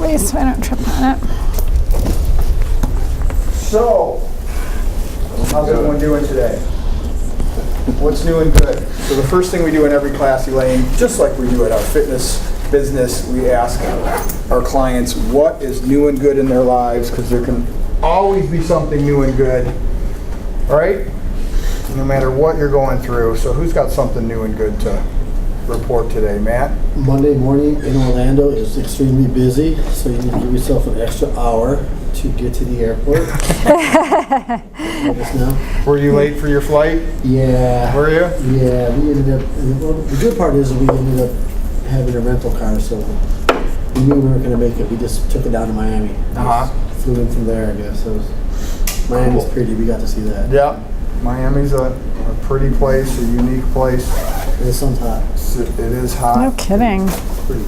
sideways so I don't trip on it. So, how's everyone doing today? What's new and good? So the first thing we do in every class, Elaine, just like we do at our fitness business, we ask our clients what is new and good in their lives, because there can always be something new and good, all right? No matter what you're going through. So who's got something new and good to report today? Matt? Monday morning in Orlando is extremely busy, so you need to give yourself an extra hour to get to the airport. Were you late for your flight? Yeah. Were you? Yeah, we ended up, well, the good part is we ended up having a rental car, so we knew we weren't going to make it. We just took it down to Miami. Flew in from there, I guess. So Miami's pretty. We got to see that. Yeah. Miami's a pretty place, a unique place. The sun's hot. It is hot. No kidding. Pretty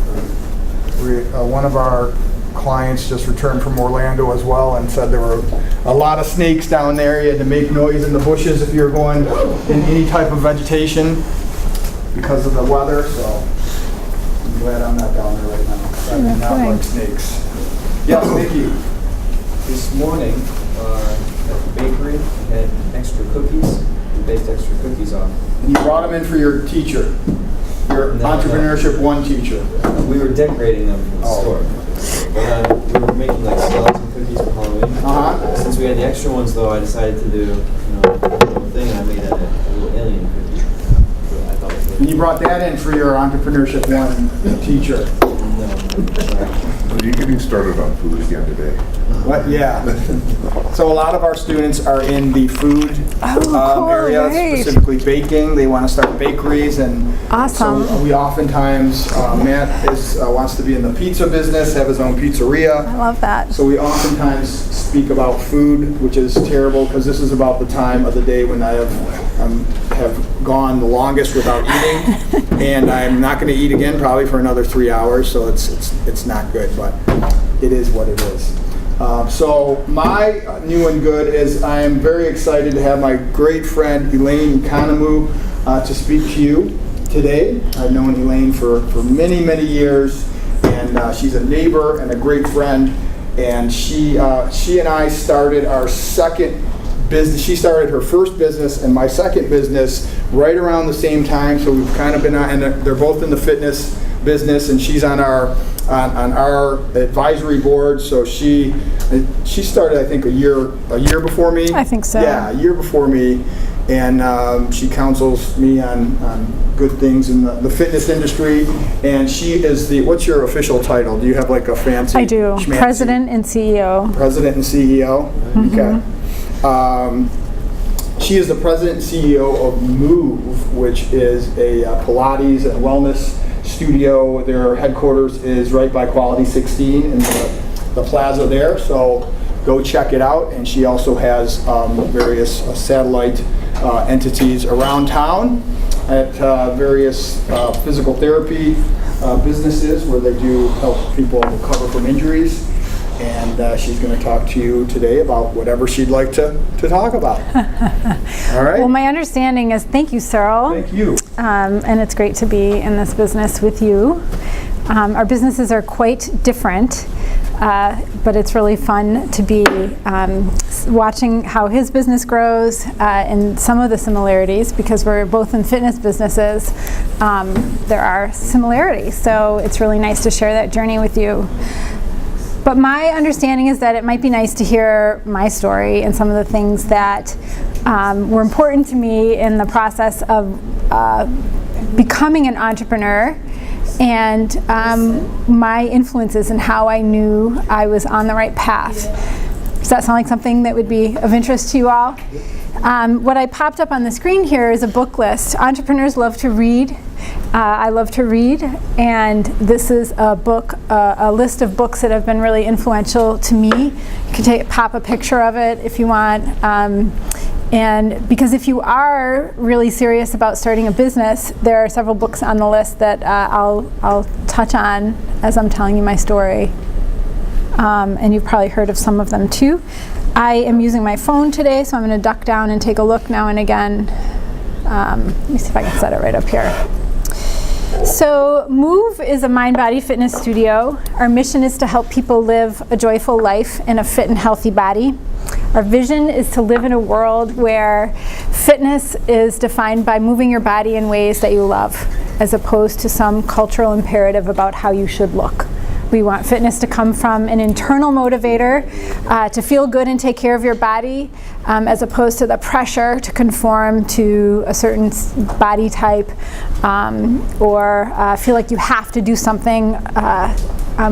pretty. One of our clients just returned from Orlando as well and said there were a lot of snakes down there. You had to make noise in the bushes if you're going in any type of vegetation because of the weather. So I'm glad I'm not down there right now. I do not like snakes. Yes, Nikki. This morning at the bakery, we had extra cookies. We baked extra cookies off. And you brought them in for your teacher, your Entrepreneurship 1 teacher. We were decorating them for the store. But we were making like skeleton cookies for Halloween. Since we had the extra ones though, I decided to do a little thing. I made a little alien cookie. So I thought it was And you brought that in for your Entrepreneurship 1 teacher. Are you getting started on food again today? What? Yeah. So a lot of our students are in the food area, right. specifically baking. They want to start bakeries, and Awesome. so we oftentimes, Matt wants to be in the pizza business, have his own pizzeria. I love that. So we oftentimes speak about food, which is terrible because this is about the time of the day when I have gone the longest without eating, and I'm not going to eat again probably for another 3 hours. So it's not good, but it is what it is. So my new and good is I am very excited to have my great friend Elaine Economou to speak to you today. I've known Elaine for many, many years, and she's a neighbor and a great friend. And she and I started our second business. She started her first business and my second business right around the same time. So we've kind of been on, and they're both in the fitness business, and she's on our advisory board. So she started, I think, a year before me. I think so. Yeah, a year before me, and she counsels me on good things in the fitness industry. And she is what's your official title? Do you have like a fancy? I do. schmancy? President and CEO. President and CEO. Okay. She is the president and CEO of Move, which is a Pilates and wellness studio. Their headquarters is right by Quality 16 in the plaza there, so go check it out. And she also has various satellite entities around town at various physical therapy businesses where they do help people recover from injuries. And she's going to talk to you today about whatever she'd like to talk about. All right? Well, my understanding is, thank you, Cyril. Thank you. And it's great to be in this business with you. Our businesses are quite different, but it's really fun to be watching how his business grows and some of the similarities, because we're both in fitness businesses. There are similarities, so it's really nice to share that journey with you. But my understanding is that it might be nice to hear my story and some of the things that were important to me in the process of becoming an entrepreneur, and my influences and how I knew I was on the right path. Does that sound like something that would be of interest to you all? What I popped up on the screen here is a book list. Entrepreneurs love to read. I love to read, and this is a book, a list of books that have been really influential to me. You can pop a picture of it if you want. And because if you are really serious about starting a business, there are several books on the list that I'll touch on as I'm telling you my story. And you've probably heard of some of them too. I am using my phone today, so I'm going to duck down and take a look now and again. Let me see if I can set it right up here. So Move is a mind-body fitness studio. Our mission is to help people live a joyful life in a fit and healthy body. Our vision is to live in a world where fitness is defined by moving your body in ways that you love, as opposed to some cultural imperative about how you should look. We want fitness to come from an internal motivator to feel good and take care of your body, as opposed to the pressure to conform to a certain body type or feel like you have to do something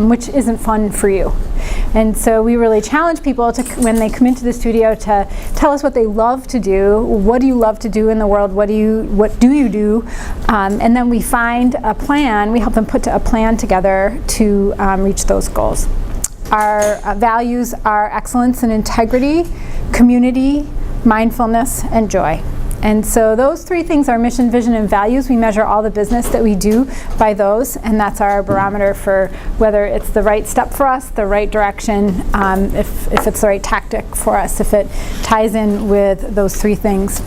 which isn't fun for you. And so we really challenge people to, when they come into the studio, to tell us what they love to do. What do you love to do in the world? What do you do? And then we find a plan. We help them put a plan together to reach those goals. Our values are excellence and integrity, community, mindfulness, and joy. And so those three things are mission, vision, and values. We measure all the business that we do by those, and that's our barometer for whether it's the right step for us, the right direction, if it's the right tactic for us, if it ties in with those three things.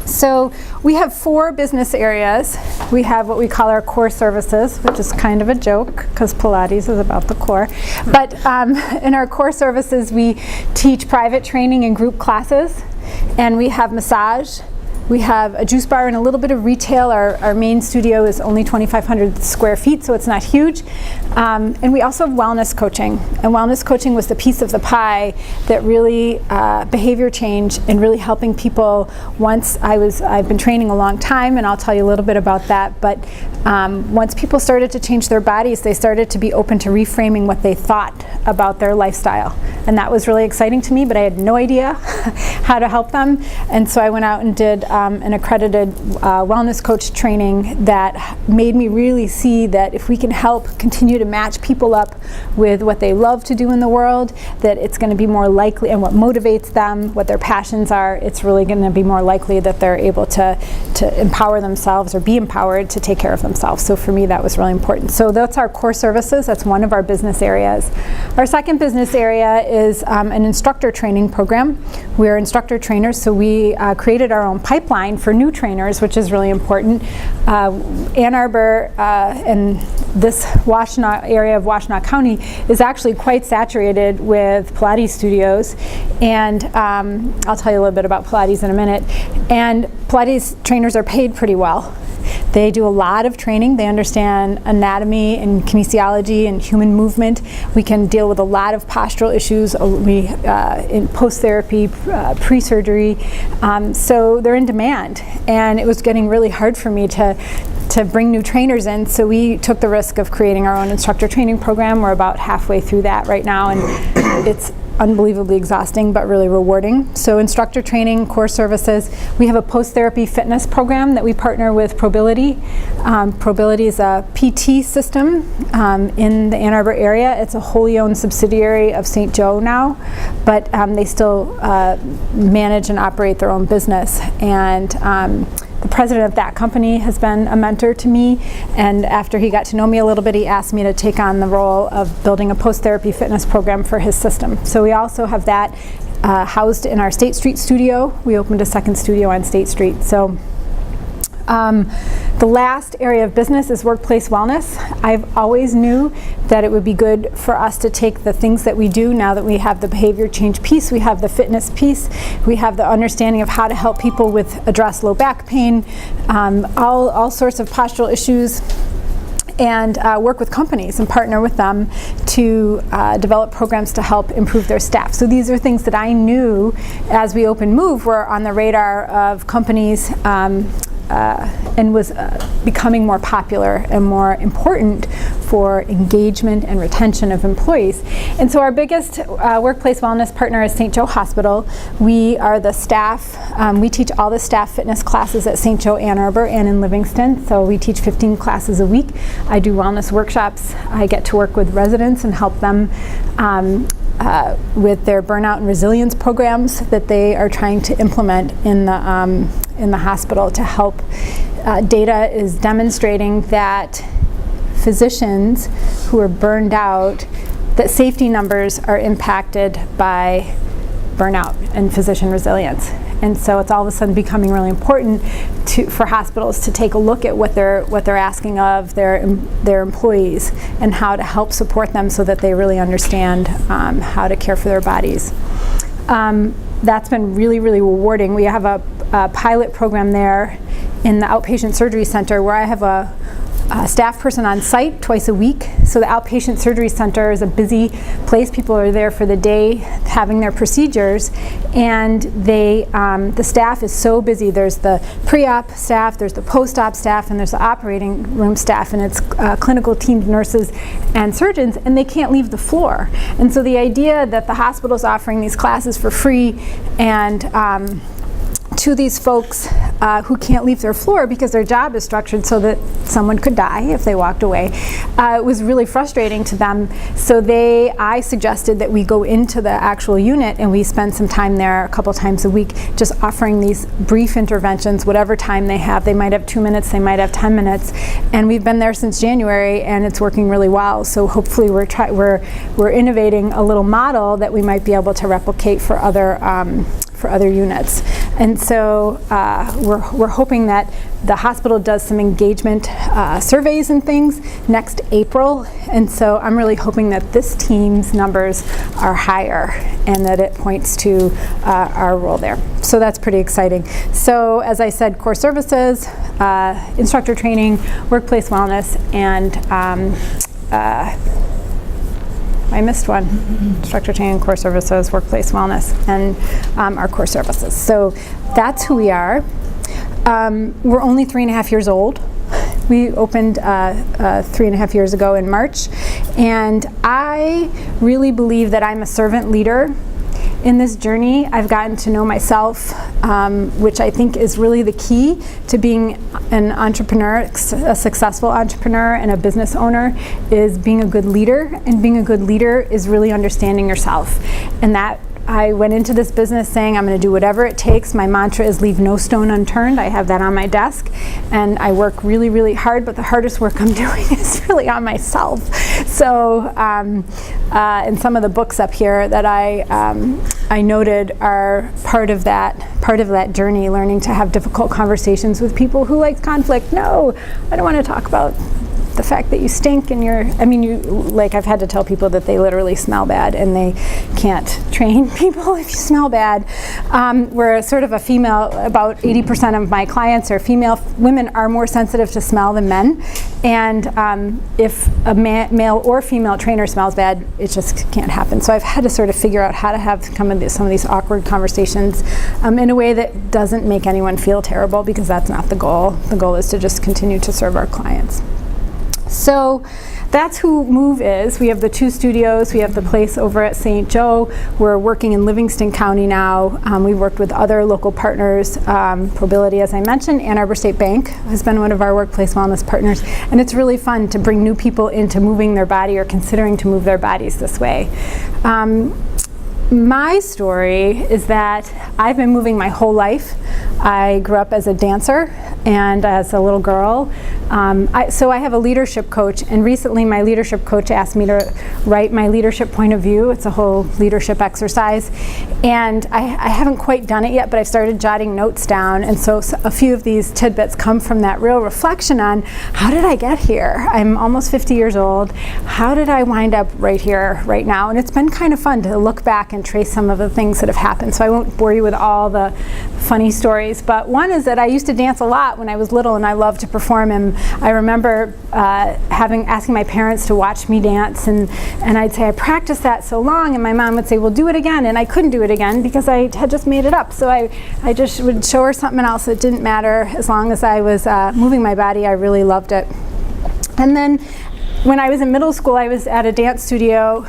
So we have 4 business areas. We have what we call our core services, which is kind of a joke because Pilates is about the core. But in our core services, we teach private training and group classes, and we have massage. We have a juice bar and a little bit of retail. Our main studio is only 2,500 square feet, so it's not huge. And we also have wellness coaching. And wellness coaching was the piece of the pie that really behavior change and really helping people. I've been training a long time, and I'll tell you a little bit about that. But once people started to change their bodies, they started to be open to reframing what they thought about their lifestyle. And that was really exciting to me, but I had no idea how to help them. And so I went out and did an accredited wellness coach training that made me really see that if we can help continue to match people up with what they love to do in the world, that it's going to be more likely, and what motivates them, what their passions are, it's really going to be more likely that they're able to empower themselves or be empowered to take care of themselves. So for me, that was really important. So that's our core services. That's one of our business areas. Our second business area is an instructor training program. We're instructor trainers, so we created our own pipeline for new trainers, which is really important. Ann Arbor and this Washtenaw area of Washtenaw County is actually quite saturated with Pilates studios, and I'll tell you a little bit about Pilates in a minute. And Pilates trainers are paid pretty well. They do a lot of training. They understand anatomy and kinesiology and human movement. We can deal with a lot of postural issues in post-therapy, pre-surgery. So they're in demand. And it was getting really hard for me to bring new trainers in. So we took the risk of creating our own instructor training program. We're about halfway through that right now. And it's unbelievably exhausting, but really rewarding. So instructor training, core services. We have a post-therapy fitness program that we partner with Probility. Probility is a PT system in the Ann Arbor area. It's a wholly owned subsidiary of St. Joe now, but they still manage and operate their own business. And the president of that company has been a mentor to me, and after he got to know me a little bit, he asked me to take on the role of building a post-therapy fitness program for his system. So we also have that housed in our State Street studio. We opened a second studio on State Street. So the last area of business is workplace wellness. I've always knew that it would be good for us to take the things that we do, now that we have the behavior change piece, we have the fitness piece, we have the understanding of how to help people with address low back pain, all sorts of postural issues, and work with companies and partner with them to develop programs to help improve their staff. So these are things that I knew as we opened Move were on the radar of companies, and was becoming more popular and more important for engagement and retention of employees. And so our biggest workplace wellness partner is St. Joe Hospital. We are the staff. We teach all the staff fitness classes at St. Joe Ann Arbor and in Livingston. So we teach 15 classes a week. I do wellness workshops. I get to work with residents and help them with their burnout and resilience programs that they are trying to implement in the hospital to help. Data is demonstrating that physicians who are burned out, that safety numbers are impacted by burnout and physician resilience. And so it's all of a sudden becoming really important for hospitals to take a look at what they're asking of their employees and how to help support them so that they really understand how to care for their bodies. That's been really, really rewarding. We have a pilot program there in the outpatient surgery center where I have a staff person on site twice a week. So the outpatient surgery center is a busy place. People are there for the day having their procedures, and the staff is so busy. There's the pre-op staff, there's the post-op staff, and there's the operating room staff, and it's clinical team nurses and surgeons, and they can't leave the floor. And so the idea that the hospital's offering these classes for free and to these folks who can't leave their floor because their job is structured so that someone could die if they walked away, it was really frustrating to them. So I suggested that we go into the actual unit and we spend some time there a couple times a week just offering these brief interventions, whatever time they have. They might have 2 minutes, they might have 10 minutes. And we've been there since January and it's working really well. So hopefully we're innovating a little model that we might be able to replicate for other units. And so we're hoping that the hospital does some engagement surveys and things next April. And so I'm really hoping that this team's numbers are higher and that it points to our role there. So that's pretty exciting. So as I said, core services, instructor training, workplace wellness, and I missed one. Instructor training, core services, workplace wellness, and our core services. So that's who we are. We're only 3.5 years old. We opened 3.5 years ago in March, and I really believe that I'm a servant leader. In this journey, I've gotten to know myself, which I think is really the key to being an entrepreneur, a successful entrepreneur and a business owner, is being a good leader. And being a good leader is really understanding yourself. And that I went into this business saying I'm going to do whatever it takes. My mantra is leave no stone unturned. I have that on my desk. And I work really, really hard, but the hardest work I'm doing is really on myself. So, and some of the books up here that I noted are part of that journey, learning to have difficult conversations with people who like conflict. No, I don't want to talk about the fact that you stink and I've had to tell people that they literally smell bad and they can't train people if you smell bad. We're sort of a female, about 80% of my clients are female. Women are more sensitive to smell than men. And if a male or female trainer smells bad, it just can't happen. So I've had to sort of figure out how to have some of these awkward conversations in a way that doesn't make anyone feel terrible, because that's not the goal. The goal is to just continue to serve our clients. So that's who Move is. We have the 2 studios. We have the place over at St. Joe. We're working in Livingston County now. We've worked with other local partners, Probility, as I mentioned. Ann Arbor State Bank has been one of our workplace wellness partners. And it's really fun to bring new people into moving their body or considering to move their bodies this way. My story is that I've been moving my whole life. I grew up as a dancer and as a little girl. So I have a leadership coach, and recently my leadership coach asked me to write my leadership point of view. It's a whole leadership exercise. And I haven't quite done it yet, but I've started jotting notes down. And so a few of these tidbits come from that real reflection on, how did I get here? I'm almost 50 years old. How did I wind up right here, right now? And it's been kind of fun to look back and trace some of the things that have happened. So I won't bore you with all the funny stories, but one is that I used to dance a lot when I was little, and I loved to perform. And I remember asking my parents to watch me dance, and I'd say I practiced that so long, and my mom would say, well, do it again, and I couldn't do it again because I had just made it up. So I just would show her something else. It didn't matter. As long as I was moving my body, I really loved it. And then when I was in middle school, I was at a dance studio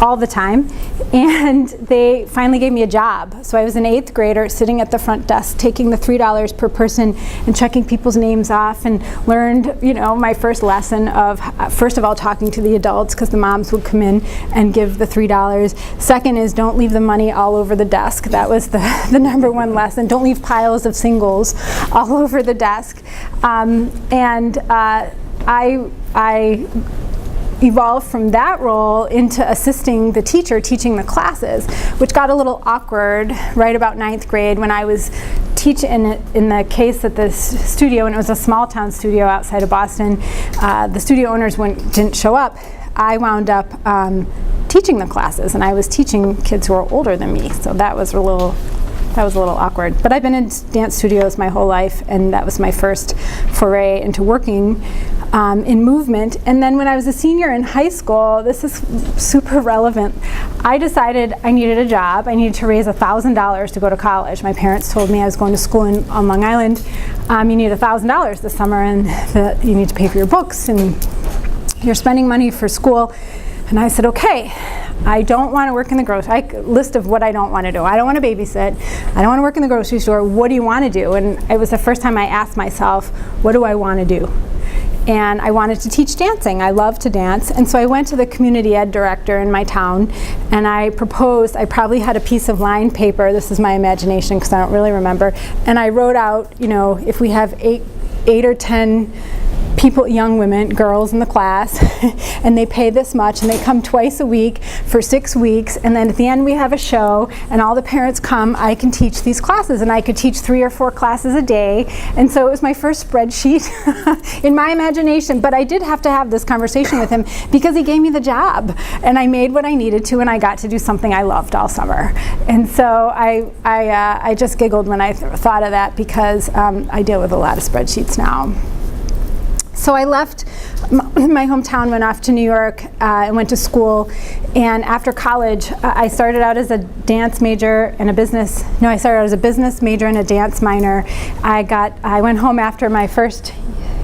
all the time, and they finally gave me a job. So I was an 8th grader sitting at the front desk taking the $3 per person and checking people's names off, and learned, my first lesson of, first of all, talking to the adults, because the moms would come in and give the $3. Second is, don't leave the money all over the desk. That was the number one lesson. Don't leave piles of singles all over the desk. evolved from that role into assisting the teacher teaching the classes, which got a little awkward right about 9th grade when I was teaching in the case at this studio, and it was a small town studio outside of Boston. The studio owners didn't show up. I wound up teaching the classes, and I was teaching kids who were older than me, so that was a little awkward. But I've been in dance studios my whole life, and that was my first foray into working in movement. And then when I was a senior in high school, this is super relevant, I decided I needed a job. I needed to raise $1,000 to go to college. My parents told me I was going to school on Long Island. You need $1,000 this summer, and you need to pay for your books, and you're spending money for school. And I said, okay, I don't want to work in the grocery, list of what I don't want to do. I don't want to babysit. I don't want to work in the grocery store. What do you want to do? And it was the first time I asked myself, what do I want to do? And I wanted to teach dancing. I love to dance. And so I went to the community ed director in my town, and I proposed, I probably had a piece of lined paper, this is my imagination because I don't really remember, and I wrote out, if we have eight or 10 people, young women, girls in the class, and they pay this much, and they come twice a week for 6 weeks, and then at the end we have a show, and all the parents come, I can teach these classes, and I could teach 3 or 4 classes a day. And so it was my first spreadsheet in my imagination, but I did have to have this conversation with him because he gave me the job, and I made what I needed to, and I got to do something I loved all summer. And so I just giggled when I thought of that because I deal with a lot of spreadsheets now. So I left my hometown, went off to New York, and went to school. And after college, I started out as a dance major and I started out as a business major and a dance minor. I went home after my first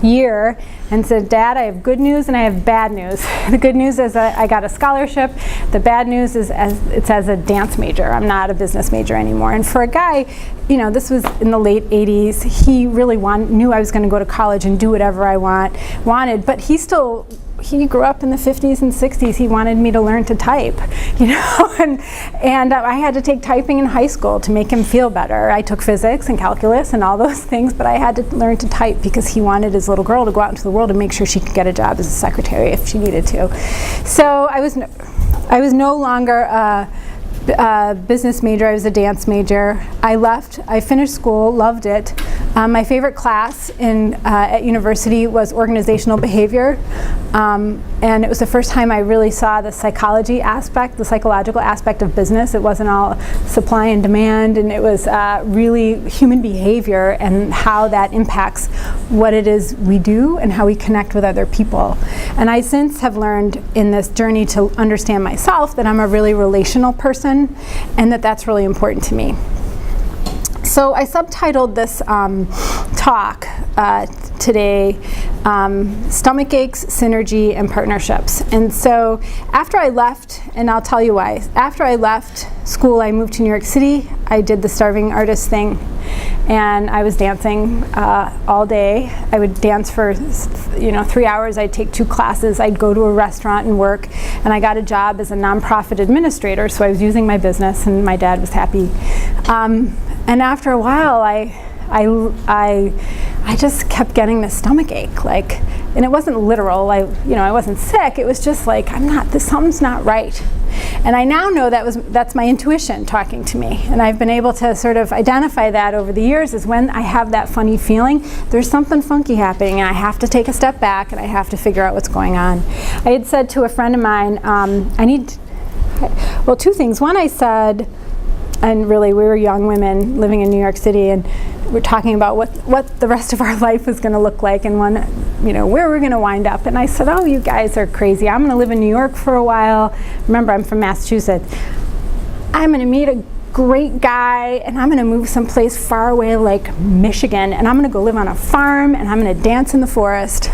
year and said, Dad, I have good news and I have bad news. The good news is I got a scholarship. The bad news is it's as a dance major. I'm not a business major anymore. And for a guy, this was in the late 80s, he really knew I was going to go to college and do whatever I wanted, but he grew up in the 50s and 60s. He wanted me to learn to type, and I had to take typing in high school to make him feel better. I took physics and calculus and all those things, but I had to learn to type because he wanted his little girl to go out into the world and make sure she could get a job as a secretary if she needed to. So I was no longer a business major, I was a dance major. I finished school, loved it. My favorite class at university was organizational behavior, and it was the first time I really saw the psychological aspect of business. It wasn't all supply and demand, and it was really human behavior and how that impacts what it is we do and how we connect with other people. And I since have learned in this journey to understand myself that I'm a really relational person, and that's really important to me. So I subtitled this talk today, Stomach Aches, Synergy, and Partnerships. And so after I left, and I'll tell you why, after I left school, I moved to New York City. I did the starving artist thing, and I was dancing all day. I would dance for 3 hours. I'd take 2 classes. I'd go to a restaurant and work, and I got a job as a nonprofit administrator, so I was using my business, and my dad was happy. And after a while, I just kept getting this stomach ache, and it wasn't literal. I wasn't sick. It was just like something's not right. And I now know that's my intuition talking to me. And I've been able to sort of identify that over the years is when I have that funny feeling, there's something funky happening, and I have to take a step back and I have to figure out what's going on. I had said to a friend of mine, 2 things. One, I said, and really we were young women living in New York City, and we're talking about what the rest of our life was going to look like, and where we're going to wind up. And I said, oh, you guys are crazy. I'm going to live in New York for a while. Remember, I'm from Massachusetts. I'm going to meet a great guy, and I'm going to move someplace far away like Michigan, and I'm going to go live on a farm, and I'm going to dance in the forest.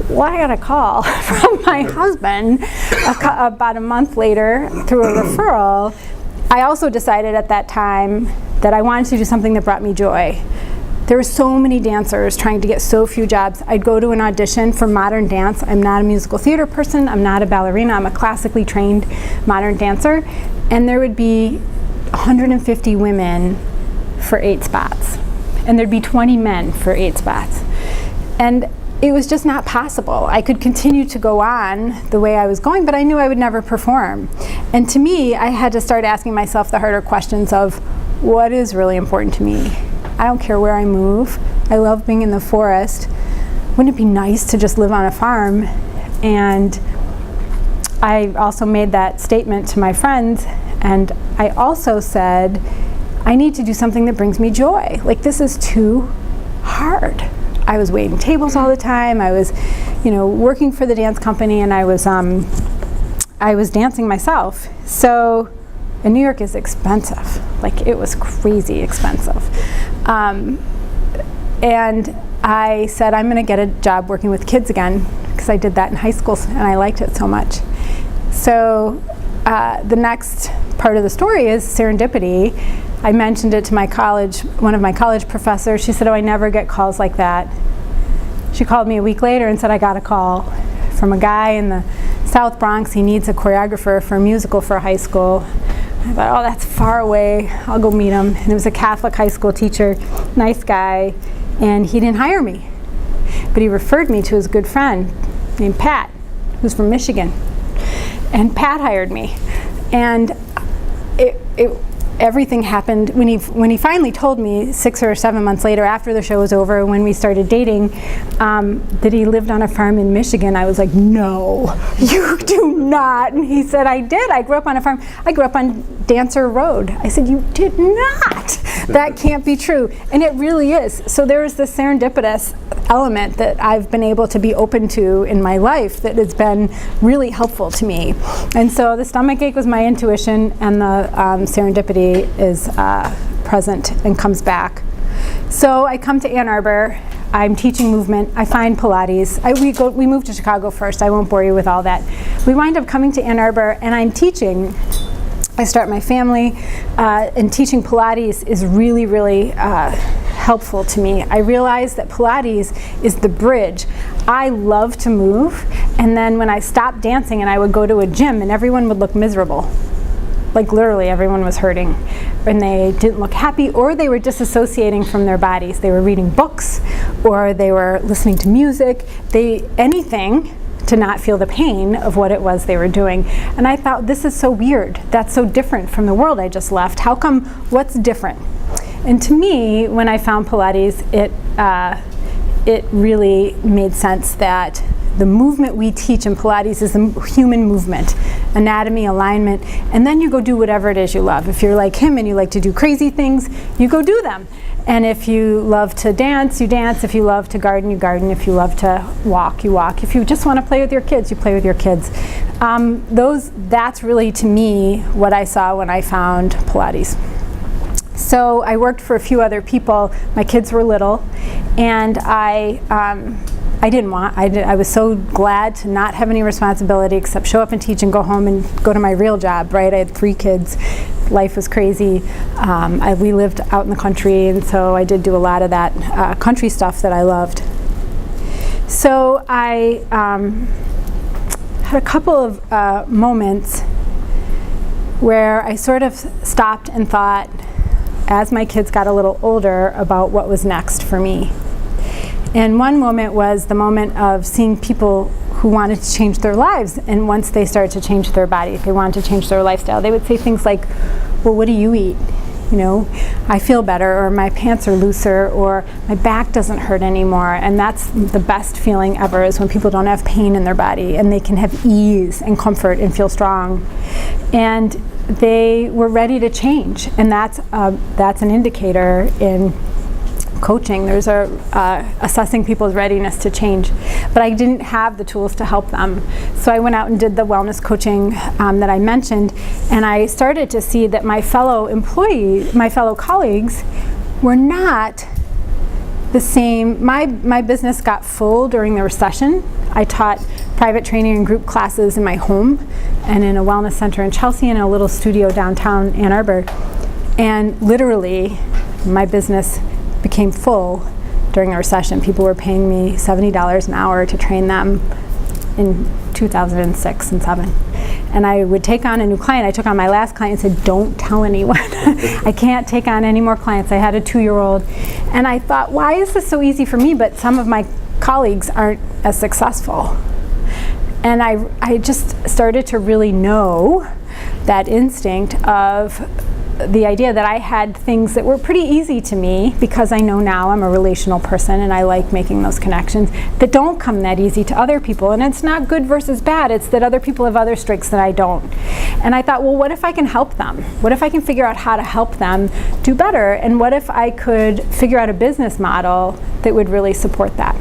Well, I got a call from my husband about a month later through a referral. I also decided at that time that I wanted to do something that brought me joy. There were so many dancers trying to get so few jobs. I'd go to an audition for modern dance. I'm not a musical theater person. I'm not a ballerina. I'm a classically trained modern dancer. And there would be 150 women for 8 spots. And there'd be 20 men for 8 spots. And it was just not possible. I could continue to go on the way I was going, but I knew I would never perform. And to me, I had to start asking myself the harder questions of, what is really important to me? I don't care where I move. I love being in the forest. Wouldn't it be nice to just live on a farm? And I also made that statement to my friends, and I also said, I need to do something that brings me joy. Like, this is too hard. I was waiting tables all the time. I was, working for the dance company, and I was dancing myself. So, and New York is expensive. Like, it was crazy expensive. And I said, I'm going to get a job working with kids again, because I did that in high school, and I liked it so much. So the next part of the story is serendipity. I mentioned it to one of my college professors. She said, oh, I never get calls like that. She called me a week later and said, I got a call from a guy in the South Bronx. He needs a choreographer for a musical for a high school. I thought, oh, that's far away. I'll go meet him. And it was a Catholic high school teacher, nice guy, and he didn't hire me. But he referred me to his good friend named Pat, who's from Michigan. And Pat hired me. And everything happened when he finally told me 6 or 7 months later, after the show was over, when we started dating, that he lived on a farm in Michigan. I was like, no, you do not. And he said, I did. I grew up on a farm. I grew up on Dancer Road. I said, you did not. That can't be true. And it really is. So there is this serendipitous element that I've been able to be open to in my life that has been really helpful to me. And so the stomachache was my intuition, and the serendipity is present and comes back. So I come to Ann Arbor. I'm teaching movement. I find Pilates. We moved to Chicago first. I won't bore you with all that. We wind up coming to Ann Arbor, and I'm teaching. I start my family, and teaching Pilates is really, really helpful to me. I realize that Pilates is the bridge. I love to move, and then when I stopped dancing and I would go to a gym, and everyone would look miserable. Like, literally everyone was hurting, and they didn't look happy, or they were disassociating from their bodies. They were reading books, or they were listening to music, anything to not feel the pain of what it was they were doing. And I thought, this is so weird. That's so different from the world I just left. How come, what's different? And to me, when I found Pilates, it really made sense that the movement we teach in Pilates is the human movement, anatomy, alignment, and then you go do whatever it is you love. If you're like him and you like to do crazy things, you go do them. And if you love to dance, you dance. If you love to garden, you garden. If you love to walk, you walk. If you just want to play with your kids, you play with your kids. That's really, to me, what I saw when I found Pilates. So I worked for a few other people. My kids were little, and I was so glad to not have any responsibility except show up and teach and go home and go to my real job, right? I had 3 kids. Life was crazy. We lived out in the country, and so I did do a lot of that country stuff that I loved. So I had a couple of moments where I sort of stopped and thought, as my kids got a little older, about what was next for me. And one moment was the moment of seeing people who wanted to change their lives, and once they started to change their body, they wanted to change their lifestyle, they would say things like, well, what do you eat? I feel better, or my pants are looser, or my back doesn't hurt anymore. And that's the best feeling ever, is when people don't have pain in their body and they can have ease and comfort and feel strong. And they were ready to change, and that's an indicator in coaching. There's assessing people's readiness to change. But I didn't have the tools to help them. So I went out and did the wellness coaching that I mentioned, and I started to see that my fellow colleagues were not the same. My business got full during the recession. I taught private training and group classes in my home and in a wellness center in Chelsea and a little studio downtown Ann Arbor. And literally, my business became full during the recession. People were paying me $70 an hour to train them in 2006 and 7. And I would take on a new client. I took on my last client and said, don't tell anyone. I can't take on any more clients. I had a 2-year-old. And I thought, why is this so easy for me, but some of my colleagues aren't as successful. And I just started to really know that instinct of the idea that I had things that were pretty easy to me, because I know now I'm a relational person and I like making those connections, that don't come that easy to other people. And it's not good versus bad, it's that other people have other strengths that I don't. And I thought, well, what if I can help them? What if I can figure out how to help them do better? And what if I could figure out a business model that would really support that?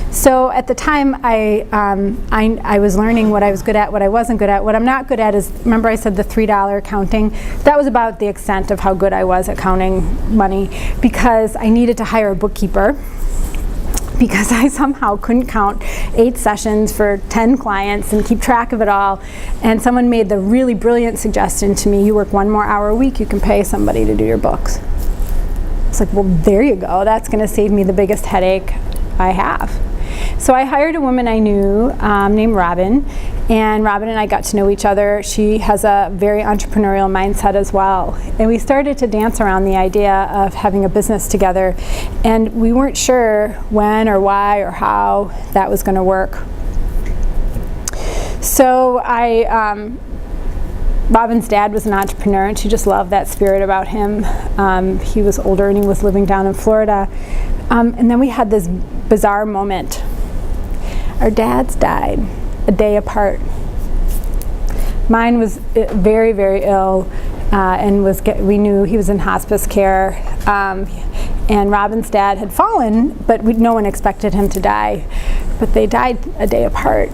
So at the time, I was learning what I was good at, what I wasn't good at. What I'm not good at is, remember I said the $3 counting? That was about the extent of how good I was at counting money, because I needed to hire a bookkeeper, because I somehow couldn't count 8 sessions for 10 clients and keep track of it all. And someone made the really brilliant suggestion to me, you work 1 more hour a week, you can pay somebody to do your books. It's like, well, there you go. That's going to save me the biggest headache I have. So I hired a woman I knew named Robin, and Robin and I got to know each other. She has a very entrepreneurial mindset as well. And we started to dance around the idea of having a business together, and we weren't sure when or why or how that was going to work. So Robin's dad was an entrepreneur, and she just loved that spirit about him. He was older and he was living down in Florida. And then we had this bizarre moment. Our dads died a day apart. Mine was very, very ill, and we knew he was in hospice care. And Robin's dad had fallen, but no one expected him to die. But they died a day apart.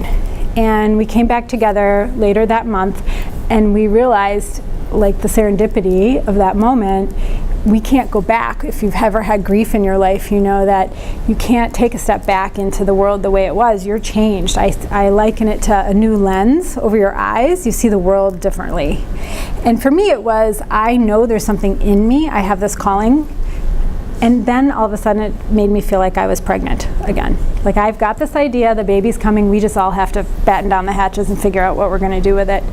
And we came back together later that month, and we realized, like, the serendipity of that moment. We can't go back. If you've ever had grief in your life, you know that you can't take a step back into the world the way it was. You're changed. I liken it to a new lens over your eyes. You see the world differently. And for me, it was, I know there's something in me. I have this calling. And then all of a sudden, it made me feel like I was pregnant again. Like, I've got this idea, the baby's coming, we just all have to batten down the hatches and figure out what we're going to do with it.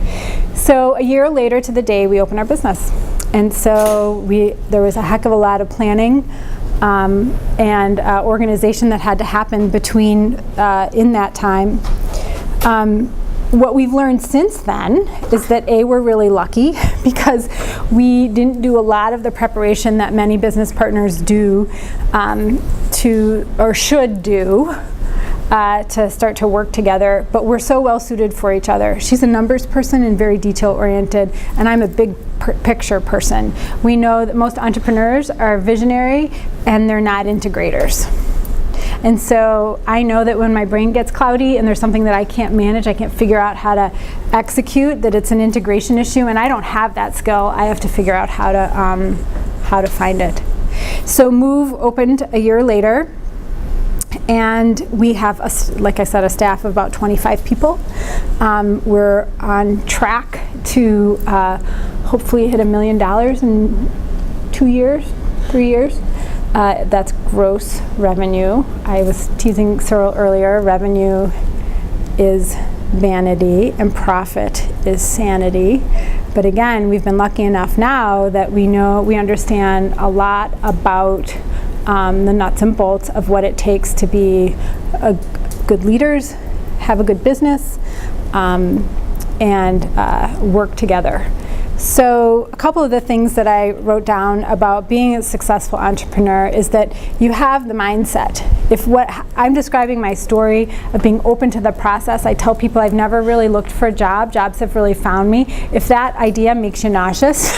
So a year later to the day, we opened our business. And so there was a heck of a lot of planning and organization that had to happen between in that time. What we've learned since then is that we're really lucky, because we didn't do a lot of the preparation that many business partners do or should do to start to work together, but we're so well suited for each other. She's a numbers person and very detail oriented, and I'm a big picture person. We know that most entrepreneurs are visionary and they're not integrators. And so I know that when my brain gets cloudy and there's something that I can't manage, I can't figure out how to execute, that it's an integration issue, and I don't have that skill. I have to figure out how to find it. So Move opened a year later, and we have, like I said, a staff of about 25 people. We're on track to hopefully hit $1 million in 2 years, 3 years. That's gross revenue. I was teasing Cyril earlier, revenue is vanity and profit is sanity. But again, we've been lucky enough now that we understand a lot about the nuts and bolts of what it takes to be good leaders, have a good business, and work together. So a couple of the things that I wrote down about being a successful entrepreneur is that you have the mindset. If what I'm describing my story of being open to the process, I tell people I've never really looked for a job. Jobs have really found me. If that idea makes you nauseous,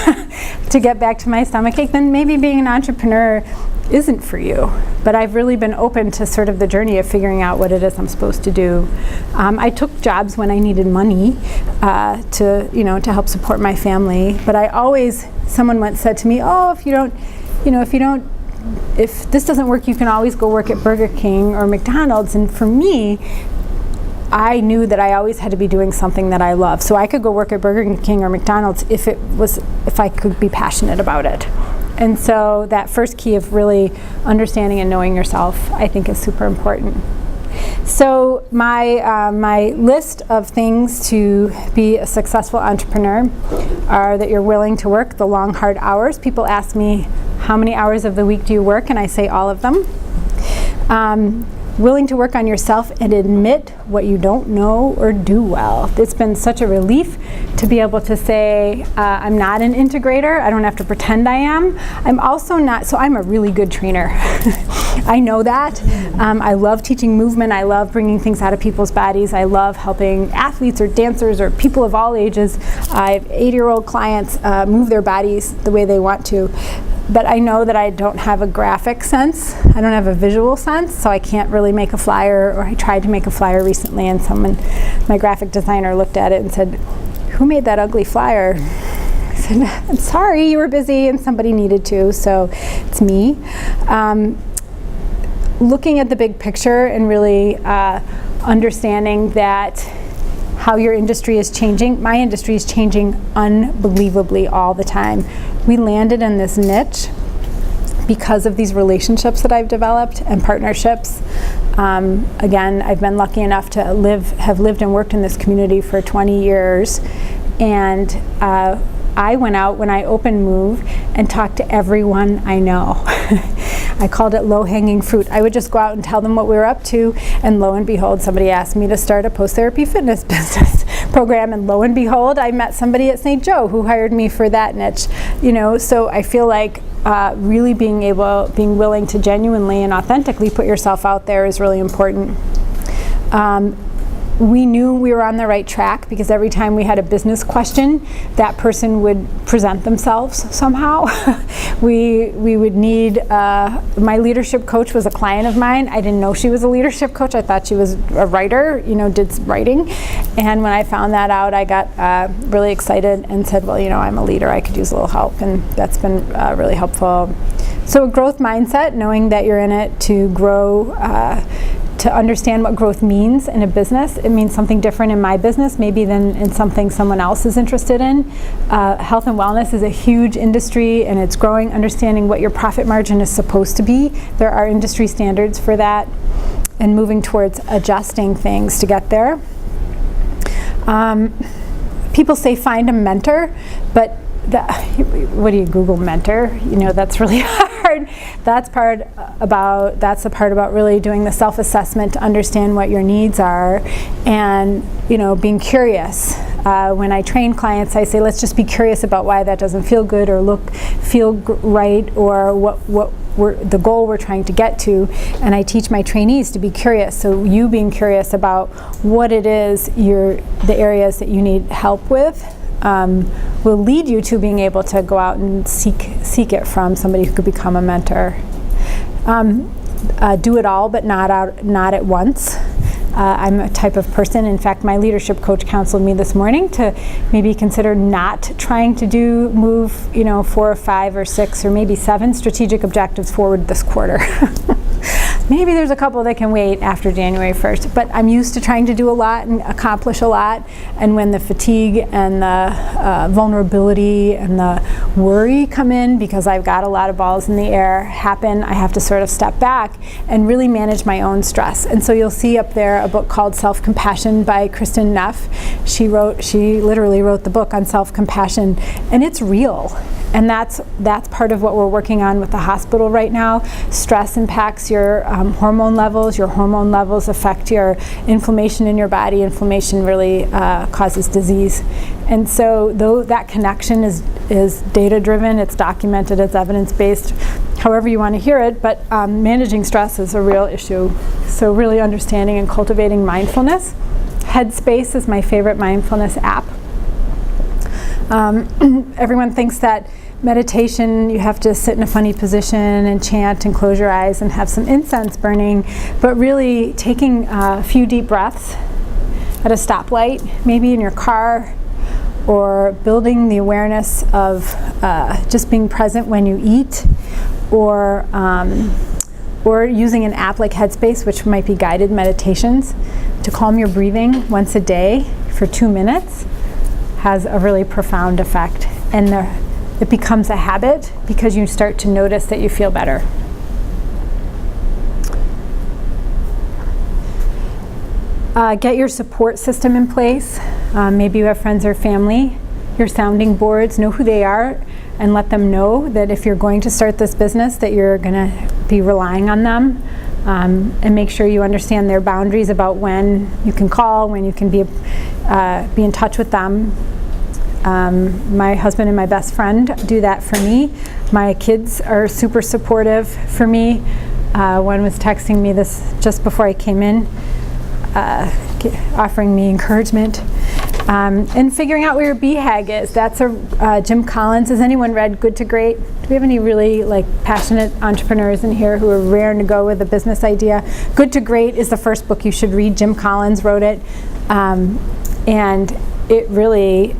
to get back to my stomachache, then maybe being an entrepreneur isn't for you. But I've really been open to sort of the journey of figuring out what it is I'm supposed to do. I took jobs when I needed money to help support my family. But someone once said to me, "Oh, if this doesn't work, you can always go work at Burger King or McDonald's." And for me, I knew that I always had to be doing something that I love. So I could go work at Burger King or McDonald's if I could be passionate about it. And so that first key of really understanding and knowing yourself, I think, is super important. So my list of things to be a successful entrepreneur are that you're willing to work the long, hard hours. People ask me, how many hours of the week do you work? And I say all of them. willing to work on yourself and admit what you don't know or do well. It's been such a relief to be able to say, I'm not an integrator. I don't have to pretend I am. I'm also not, so I'm a really good trainer. I know that. I love teaching movement. I love bringing things out of people's bodies. I love helping athletes or dancers or people of all ages. I have 80-year-old clients move their bodies the way they want to. But I know that I don't have a graphic sense. I don't have a visual sense, so I can't really make a flyer, or I tried to make a flyer recently and my graphic designer looked at it and said, "Who made that ugly flyer?" I said, "I'm sorry, you were busy and somebody needed to, so it's me." Looking at the big picture and really understanding that how your industry is changing. My industry is changing unbelievably all the time. We landed in this niche because of these relationships that I've developed and partnerships. Again, I've been lucky enough to have lived and worked in this community for 20 years. And I went out when I opened Move and talked to everyone I know. I called it low-hanging fruit. I would just go out and tell them what we were up to, and lo and behold, somebody asked me to start a post-therapy fitness business program, and lo and behold, I met somebody at St. Joe who hired me for that niche. So I feel like really being willing to genuinely and authentically put yourself out there is really important. We knew we were on the right track because every time we had a business question, that person would present themselves somehow. we would need, my leadership coach was a client of mine. I didn't know she was a leadership coach. I thought she was a writer, did writing. And when I found that out, I got really excited and said, well, I'm a leader. I could use a little help. And that's been really helpful. So a growth mindset, knowing that you're in it to grow, to understand what growth means in a business. It means something different in my business maybe than in something someone else is interested in. Health and wellness is a huge industry and it's growing. Understanding what your profit margin is supposed to be. There are industry standards for that, and moving towards adjusting things to get there. People say find a mentor, but what do you Google mentor? That's really hard. That's the part about really doing the self-assessment to understand what your needs are, and being curious. When I train clients, I say let's just be curious about why that doesn't feel good or feel right, or what the goal we're trying to get to. And I teach my trainees to be curious. So you being curious about what it is the areas that you need help with. Will lead you to being able to go out and seek it from somebody who could become a mentor. Do it all, but not at once. I'm a type of person. In fact, my leadership coach counseled me this morning to maybe consider not trying to move 4 or 5 or 6 or maybe 7 strategic objectives forward this quarter. Maybe there's a couple that can wait after January 1st, but I'm used to trying to do a lot and accomplish a lot, and when the fatigue and the vulnerability and the worry come in because I've got a lot of balls in the air happen, I have to sort of step back and really manage my own stress. And so you'll see up there a book called Self-Compassion by Kristen Neff. She literally wrote the book on self-compassion, and it's real. And that's part of what we're working on with the hospital right now. Stress impacts your hormone levels. Your hormone levels affect your inflammation in your body. Inflammation really causes disease. And so though that connection is data-driven, it's documented, it's evidence-based, however you want to hear it, but managing stress is a real issue. So really understanding and cultivating mindfulness. Headspace is my favorite mindfulness app. Everyone thinks that meditation, you have to sit in a funny position and chant and close your eyes and have some incense burning, but really taking a few deep breaths at a stoplight, maybe in your car, or building the awareness of just being present when you eat, or using an app like Headspace, which might be guided meditations, to calm your breathing once a day for 2 minutes has a really profound effect. And it becomes a habit because you start to notice that you feel better. Get your support system in place. Maybe you have friends or family. Your sounding boards, know who they are, and let them know that if you're going to start this business that you're going to be relying on them. and make sure you understand their boundaries about when you can call, when you can be in touch with them. My husband and my best friend do that for me. My kids are super supportive for me. One was texting me this just before I came in, offering me encouragement. And figuring out where your BHAG is. That's Jim Collins. Has anyone read Good to Great? Do we have any really passionate entrepreneurs in here who are raring to go with a business idea? Good to Great is the first book you should read. Jim Collins wrote it. And it really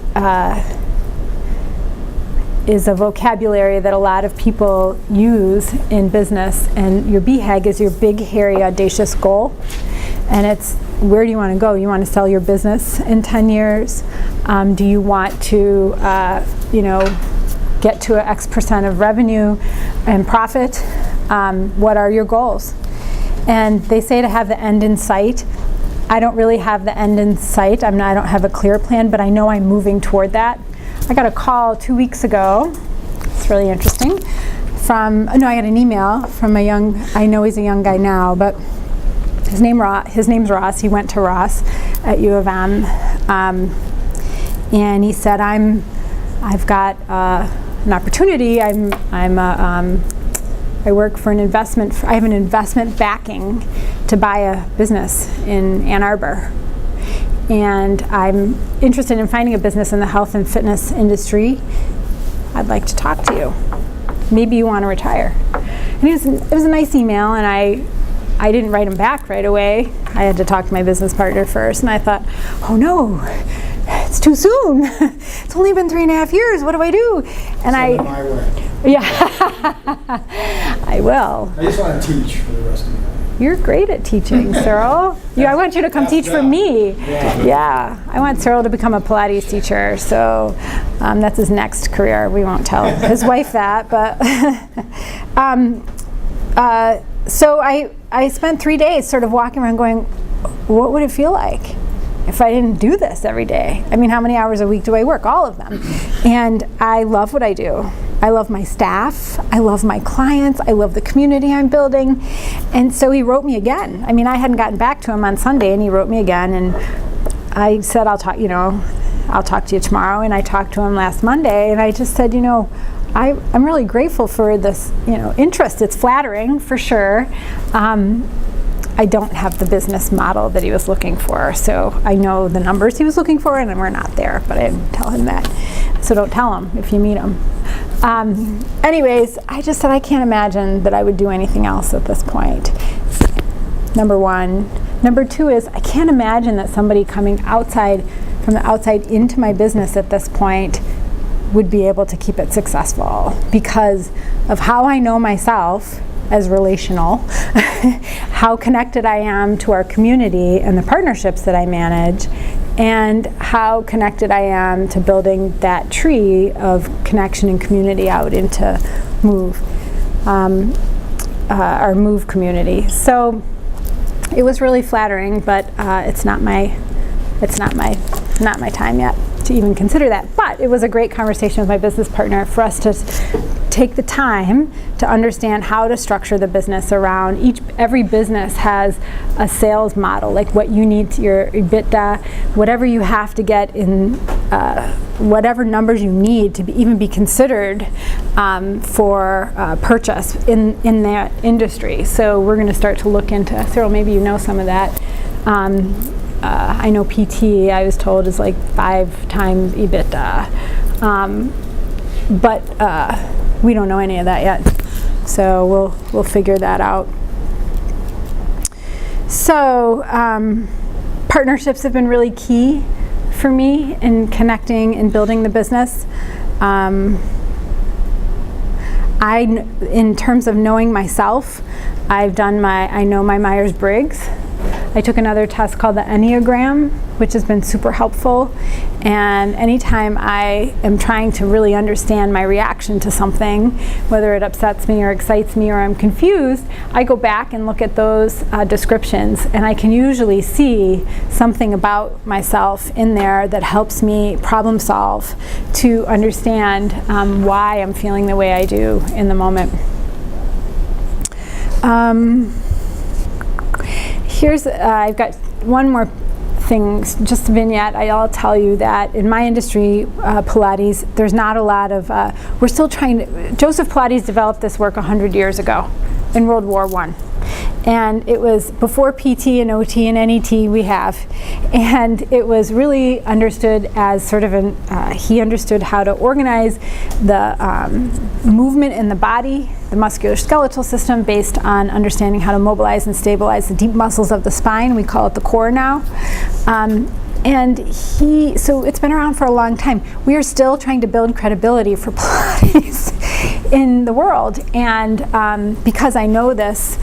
is a vocabulary that a lot of people use in business. And your BHAG is your big, hairy, audacious goal. And it's, where do you want to go? You want to sell your business in 10 years? Do you want to, get to an X percent of revenue and profit? What are your goals? And they say to have the end in sight. I don't really have the end in sight. I don't have a clear plan, but I know I'm moving toward that. I got a call 2 weeks ago. It's really interesting. I got an email from I know he's a young guy now, but his name's Ross. He went to Ross at U of M, and he said, "I've got an opportunity. I work for an investment. I have an investment backing to buy a business in Ann Arbor, and I'm interested in finding a business in the health and fitness industry. I'd like to talk to you. Maybe you want to retire." And it was a nice email, and I didn't write him back right away. I had to talk to my business partner first, and I thought, oh no, it's too soon. It's only been 3.5 years. What do I do? And Send it my way. Yeah, I will. I just want to teach for the rest of my life. You're great at teaching, Cyril. I want you to come teach for me. Yeah, I want Cyril to become a Pilates teacher. So that's his next career. We won't tell his wife that, but so I spent 3 days sort of walking around going, what would it feel like if I didn't do this every day? I mean, how many hours a week do I work? All of them. And I love what I do. I love my staff. I love my clients. I love the community I'm building. And so he wrote me again. I mean, I hadn't gotten back to him on Sunday, and he wrote me again. And I said, I'll talk to you tomorrow. And I talked to him last Monday, and I just said, I'm really grateful for this, interest. It's flattering for sure. I don't have the business model that he was looking for, so I know the numbers he was looking for, and we're not there. But I didn't tell him that, so don't tell him if you meet him. Anyways, I just said I can't imagine that I would do anything else at this point. Number one. Number two is I can't imagine that somebody coming from the outside into my business at this point would be able to keep it successful because of how I know myself as relational, how connected I am to our community and the partnerships that I manage, and how connected I am to building that tree of connection and community out into our Move community. So it was really flattering, but it's not my time yet to even consider that. But it was a great conversation with my business partner for us to take the time to understand how to structure the business around every business has a sales model, like what you need to your EBITDA, whatever you have to get in, whatever numbers you need to even be considered for purchase in that industry. So we're going to start to look into, Cyril, maybe you know some of that. I know PT, I was told, is like 5 times EBITDA. But we don't know any of that yet. So we'll figure that out. So partnerships have been really key for me in connecting and building the business. In terms of knowing myself, I know my Myers-Briggs. I took another test called the Enneagram, which has been super helpful. And anytime I am trying to really understand my reaction to something, whether it upsets me or excites me or I'm confused, I go back and look at those descriptions, and I can usually see something about myself in there that helps me problem solve to understand why I'm feeling the way I do in the moment. Here's, I've got one more thing, just a vignette. I'll tell you that in my industry, Pilates, there's not a lot of, we're still trying to, Joseph Pilates developed this work 100 years ago in World War I. And it was before PT and OT and NET we have. And it was really understood as sort of he understood how to organize the movement in the body, the musculoskeletal system, based on understanding how to mobilize and stabilize the deep muscles of the spine. We call it the core now. So it's been around for a long time. We are still trying to build credibility for Pilates in the world. And because I know this,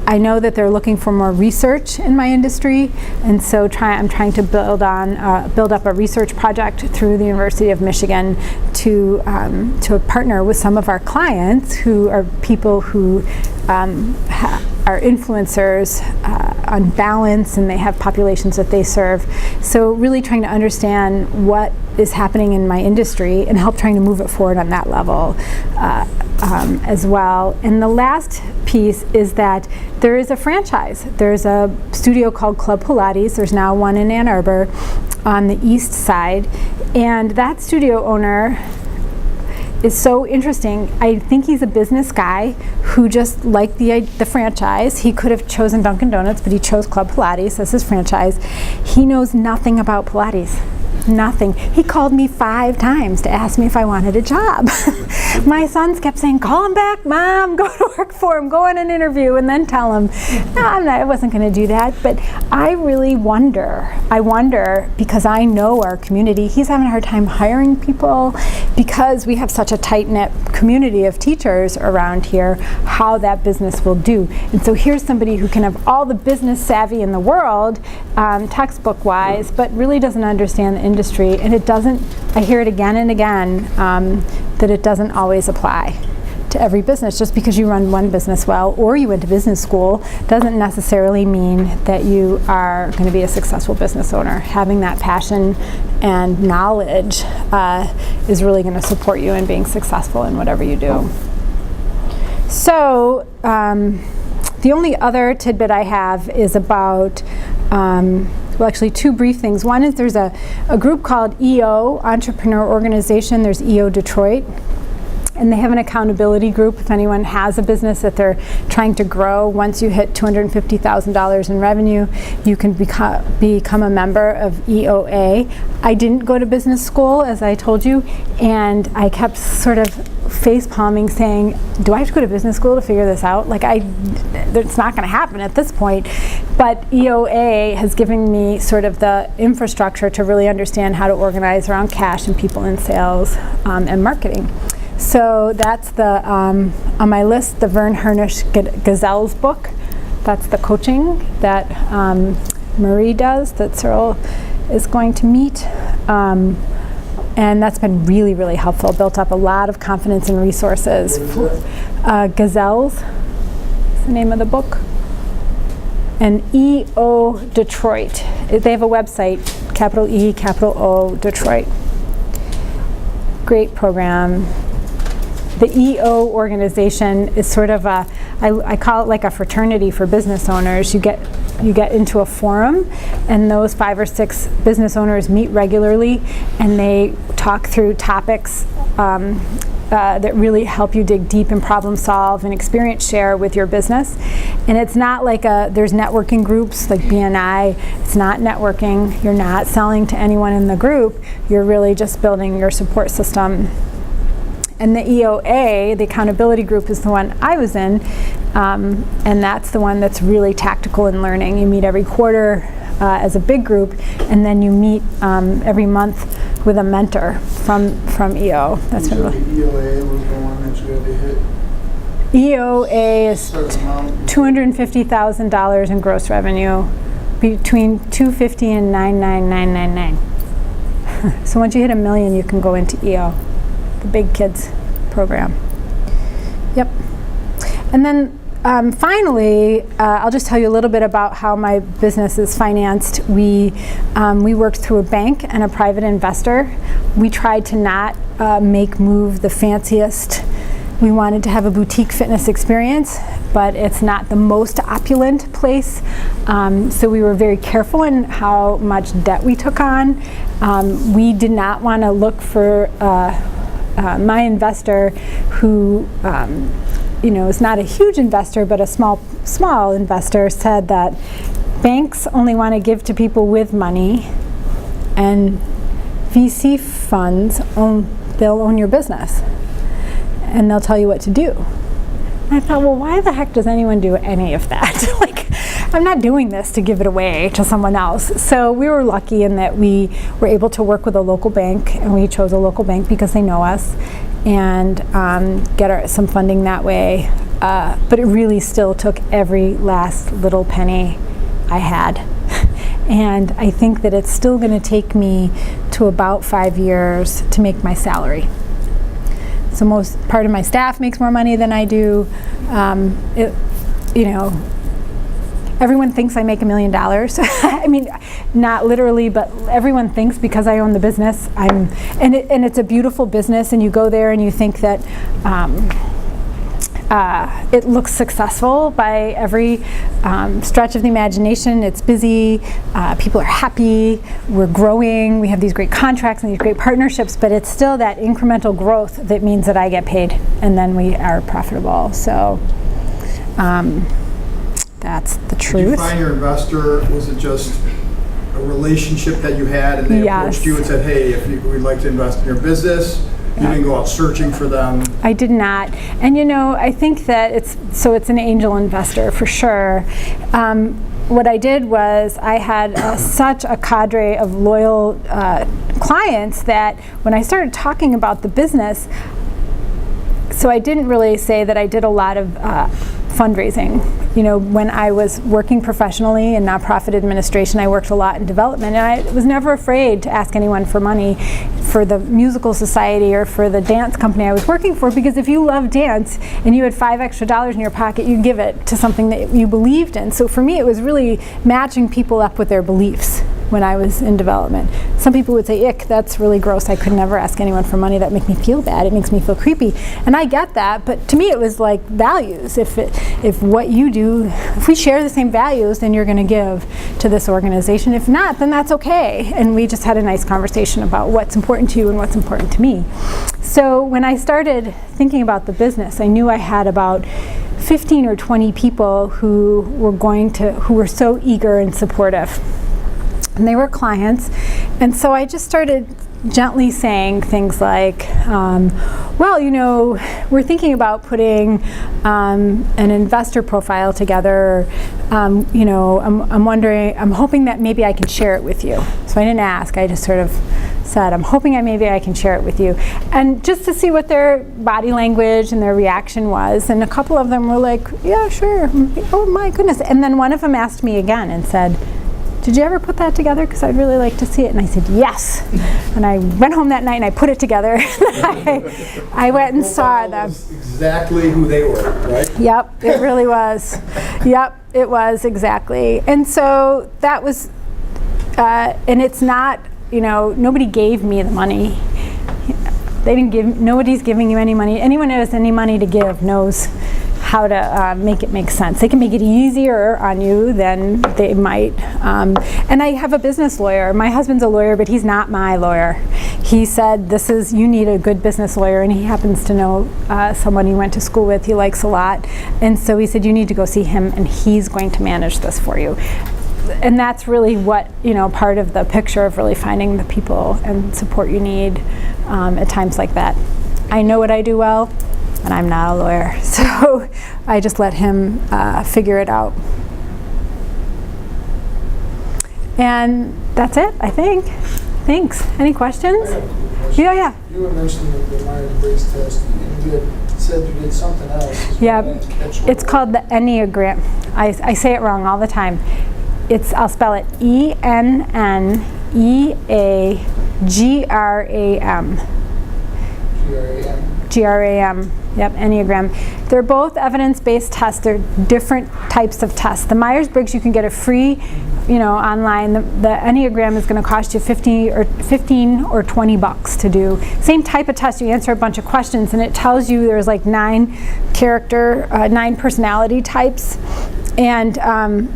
I know that they're looking for more research in my industry, and so I'm trying to build up a research project through the University of Michigan to partner with some of our clients who are people who are influencers on balance, and they have populations that they serve. So really trying to understand what is happening in my industry and help trying to move it forward on that level as well. And the last piece is that there is a franchise. There's a studio called Club Pilates. There's now one in Ann Arbor on the east side. And that studio owner is so interesting. I think he's a business guy who just liked the franchise. He could have chosen Dunkin' Donuts, but he chose Club Pilates as his franchise. He knows nothing about Pilates. Nothing. He called me 5 times to ask me if I wanted a job. My sons kept saying, call him back, Mom, go to work for him, go on an interview, and then tell him. No, I wasn't going to do that. But I really wonder, because I know our community, he's having a hard time hiring people because we have such a tight-knit community of teachers around here, how that business will do. And so here's somebody who can have all the business savvy in the world, textbook-wise, but really doesn't understand the industry, and it doesn't, I hear it again and again, that it doesn't always apply to every business. Just because you run one business well or you went to business school doesn't necessarily mean that you are going to be a successful business owner. Having that passion and knowledge is really going to support you in being successful in whatever you do. So the only other tidbit I have is about well, actually 2 brief things. One is there's a group called EO, Entrepreneur Organization. There's EO Detroit. And they have an accountability group if anyone has a business that they're trying to grow. Once you hit $250,000 in revenue, you can become a member of EOA. I didn't go to business school, as I told you, and I kept sort of face-palming saying, do I have to go to business school to figure this out? Like, it's not going to happen at this point. But EOA has given me sort of the infrastructure to really understand how to organize around cash and people in sales and marketing. So that's the on my list, the Vern Hernish Gazelle's book. That's the coaching that Marie does, that Cyril is going to meet. And that's been really, really helpful. Built up a lot of confidence and resources. Gazelle's is the name of the book. And EO Detroit. They have a website, capital E, capital O, Detroit. Great program. The EO organization is sort of I call it like a fraternity for business owners. You get into a forum, and those 5 or 6 business owners meet regularly, and they talk through topics that really help you dig deep and problem solve and experience share with your business. And it's not like there's networking groups like BNI. It's not networking. You're not selling to anyone in the group. You're really just building your support system. And the EOA, the accountability group, is the one I was in, and that's the one that's really tactical in learning. You meet every quarter as a big group, and then you meet every month with a mentor from EO. That's been really. EOA was the one that you had to hit. EOA is $250,000 in gross revenue, between $250 and $99999. So once you hit $1 million, you can go into EO. The big kids program. Yep. And then finally, I'll just tell you a little bit about how my business is financed. We worked through a bank and a private investor. We tried to not move the fanciest We wanted to have a boutique fitness experience, but it's not the most opulent place. So we were very careful in how much debt we took on. We did not want to look for my investor who is not a huge investor, but a small investor, said that banks only want to give to people with money, and VC funds they'll own your business, and they'll tell you what to do. And I thought, well, why the heck does anyone do any of that? Like, I'm not doing this to give it away to someone else. So we were lucky in that we were able to work with a local bank, and we chose a local bank because they know us, and get some funding that way. But it really still took every last little penny I had. And I think that it's still going to take me to about 5 years to make my salary. So most part of my staff makes more money than I do. Everyone thinks I make $1 million. I mean, not literally, but everyone thinks because I own the business. And it's a beautiful business, and you go there and you think that it looks successful by every stretch of the imagination. It's busy, people are happy, we're growing, we have these great contracts and these great partnerships, but it's still that incremental growth that means that I get paid, and then we are profitable. So that's the truth. Did you find your investor, was it just a relationship that you had, and they approached you and said, hey, we'd like to invest in your business? You didn't go out searching for them? I did not. And I think that it's an angel investor for sure. What I did was I had such a cadre of loyal clients that when I started talking about the business, so I didn't really say that I did a lot of fundraising. When I was working professionally in nonprofit administration, I worked a lot in development, and I was never afraid to ask anyone for money for the musical society or for the dance company I was working for, because if you love dance and you had $5 extra in your pocket, you'd give it to something that you believed in. So for me, it was really matching people up with their beliefs when I was in development. Some people would say, ick, that's really gross. I could never ask anyone for money. That makes me feel bad. It makes me feel creepy. And I get that, but to me it was like values. If what you do, if we share the same values, then you're going to give to this organization. If not, then that's okay. And we just had a nice conversation about what's important to you and what's important to me. So when I started thinking about the business, I knew I had about 15 or 20 people who were so eager and supportive. And they were clients, and so I just started gently saying things like, we're thinking about putting an investor profile together. I'm wondering, I'm hoping that maybe I can share it with you. So I didn't ask, I just sort of said, I'm hoping maybe I can share it with you. And just to see what their body language and their reaction was. And a couple of them were like, yeah, sure. Oh my goodness. And then one of them asked me again and said, did you ever put that together? Because I'd really like to see it. And I said, yes. And I went home that night and I put it together. I went and saw them. Exactly who they were, right? Yep, it really was. Yep, it was exactly. And so that was, and it's not, nobody gave me the money. Nobody's giving you any money. Anyone who has any money to give knows how to make it make sense. They can make it easier on you than they might. And I have a business lawyer. My husband's a lawyer, but he's not my lawyer. He said, you need a good business lawyer, and he happens to know someone he went to school with he likes a lot. And so he said, you need to go see him, and he's going to manage this for you. And that's really what, part of the picture of really finding the people and support you need at times like that. I know what I do well, and I'm not a lawyer, so I just let him figure it out. And that's it, I think. Thanks. Any questions? I have a quick question. Yeah. You were mentioning the Myers-Briggs test, and you had said you did something else. Yeah, it's called the Enneagram. I say it wrong all the time. I'll spell it ENNEAGRAM. GRAM. Yep, Enneagram. They're both evidence-based tests. They're different types of tests. The Myers-Briggs, you can get a free online, the Enneagram is going to cost you $15 or $20 to do. Same type of test. You answer a bunch of questions, and it tells you there's like 9 personality types, and I'm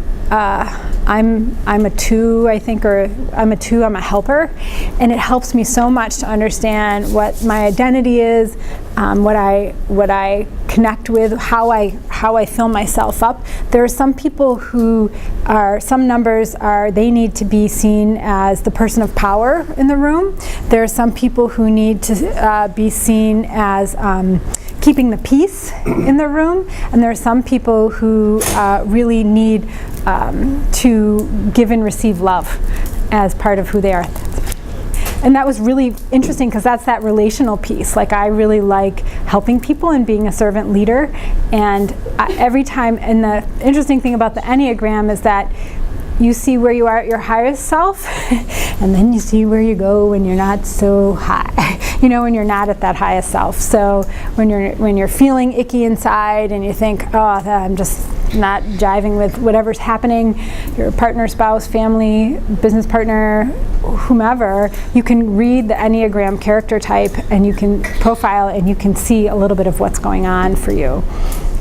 a 2, I think, or I'm a 2. I'm a helper, and it helps me so much to understand what my identity is, what I connect with, how I fill myself up. There are some people who some numbers they need to be seen as the person of power in the room. There are some people who need to be seen as keeping the peace in the room, and there are some people who really need to give and receive love as part of who they are. And that was really interesting because that's that relational piece. Like, I really like helping people and being a servant leader, and every time, and the interesting thing about the Enneagram is that you see where you are at your highest self, and then you see where you go when you're not so high, when you're not at that highest self. So when you're feeling icky inside and you think, oh, I'm just not jiving with whatever's happening, your partner, spouse, family, business partner, whomever, you can read the Enneagram character type and you can profile and you can see a little bit of what's going on for you.